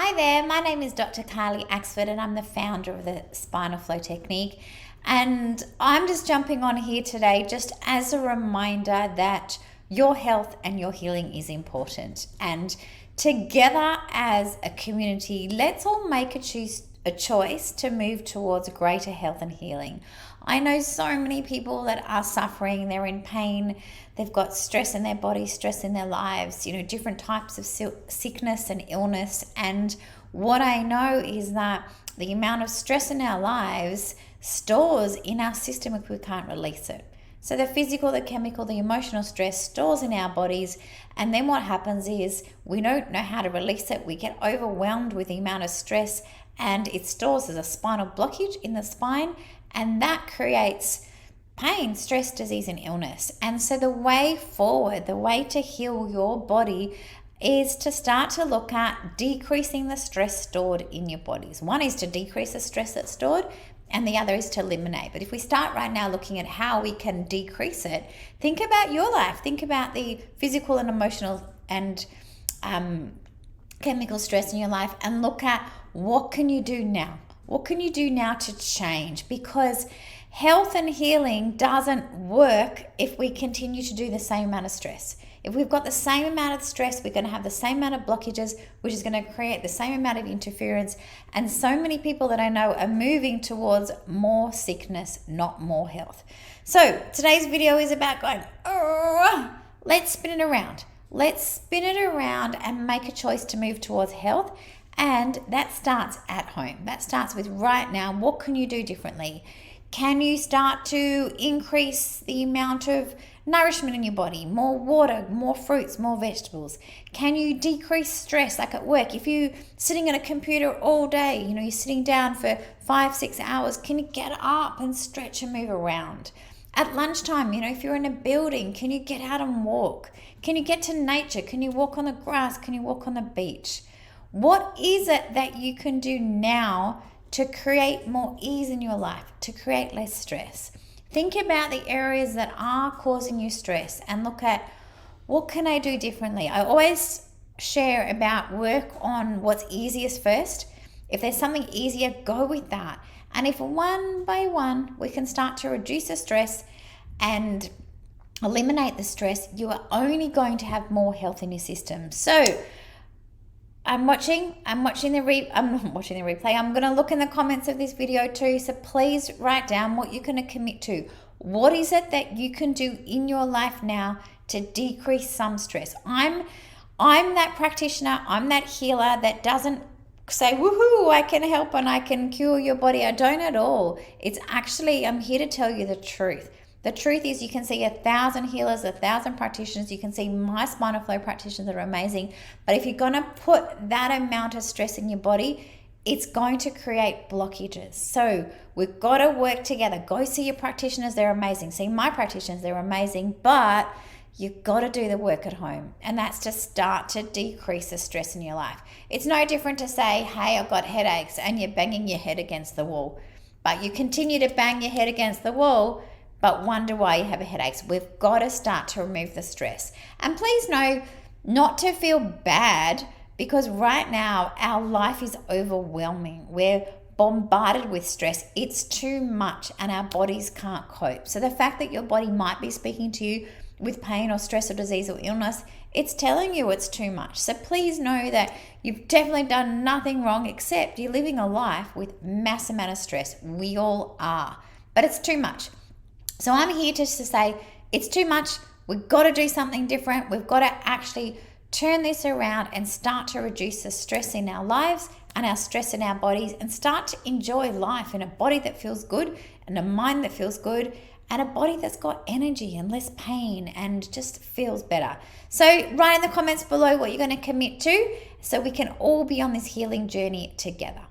Hi there, my name is Dr. Carli Axford and I'm the founder of the Spinal Flow Technique. And I'm just jumping on here today just as a reminder that your health and your healing is important. And together as a community, let's all make a choice to move towards greater health and healing. I know so many people that are suffering, they're in pain, they've got stress in their body, stress in their lives, different types of sickness and illness. And what I know is that the amount of stress in our lives stores in our system if we can't release it. So the physical, the chemical, the emotional stress stores in our bodies, and then what happens is we don't know how to release it. We get overwhelmed with the amount of stress, and it stores as a spinal blockage in the spine, and that creates pain, stress, disease, and illness. And so the way forward, the way to heal your body is to start to look at decreasing the stress stored in your bodies. One is to decrease the stress that's stored, and the other is to eliminate. But if we start right now looking at how we can decrease it, think about your life. Think about the physical and emotional and chemical stress in your life, and look at what can you do now? What can you do now to change? Because health and healing doesn't work if we continue to do the same amount of stress. If we've got the same amount of stress, we're going to have the same amount of blockages, which is going to create the same amount of interference. And so many people that I know are moving towards more sickness, not more health. So today's video is about going, let's spin it around. Let's spin it around and make a choice to move towards health. And that starts at home. That starts with right now. What can you do differently? Can you start to increase the amount of nourishment in your body? More water, more fruits, more vegetables. Can you decrease stress, like at work? If you're sitting at a computer all day, you're sitting down for 5-6 hours, can you get up and stretch and move around? At lunchtime, if you're in a building, can you get out and walk? Can you get to nature? Can you walk on the grass? Can you walk on the beach? What is it that you can do now to create more ease in your life, to create less stress? Think about the areas that are causing you stress and look at what can I do differently. I always share about work on what's easiest first. If there's something easier, go with that. And if one by one we can start to reduce the stress and eliminate the stress, you are only going to have more health in your system. So I'm not watching the replay. I'm going to look in the comments of this video too. So please write down what you're going to commit to. What is it that you can do in your life now to decrease some stress? I'm that practitioner. I'm that healer that doesn't say, woohoo, I can help and I can cure your body. I don't at all. It's actually, I'm here to tell you the truth. The truth is you can see 1,000 healers, 1,000 practitioners. You can see my spinal flow practitioners that are amazing. But if you're going to put that amount of stress in your body, it's going to create blockages. So we've got to work together. Go see your practitioners. They're amazing. See my practitioners. They're amazing. But you've got to do the work at home. And that's to start to decrease the stress in your life. It's no different to say, hey, I've got headaches, and you're banging your head against the wall. But you continue to bang your head against the wall, but wonder why you have a headache. We've got to start to remove the stress. And please know not to feel bad, because right now our life is overwhelming. We're bombarded with stress. It's too much and our bodies can't cope. So the fact that your body might be speaking to you with pain or stress or disease or illness, it's telling you it's too much. So please know that you've definitely done nothing wrong, except you're living a life with mass amount of stress. We all are, but it's too much. So I'm here just to say it's too much. We've got to do something different. We've got to actually turn this around and start to reduce the stress in our lives and our stress in our bodies, and start to enjoy life in a body that feels good and a mind that feels good and a body that's got energy and less pain and just feels better. So write in the comments below what you're going to commit to so we can all be on this healing journey together.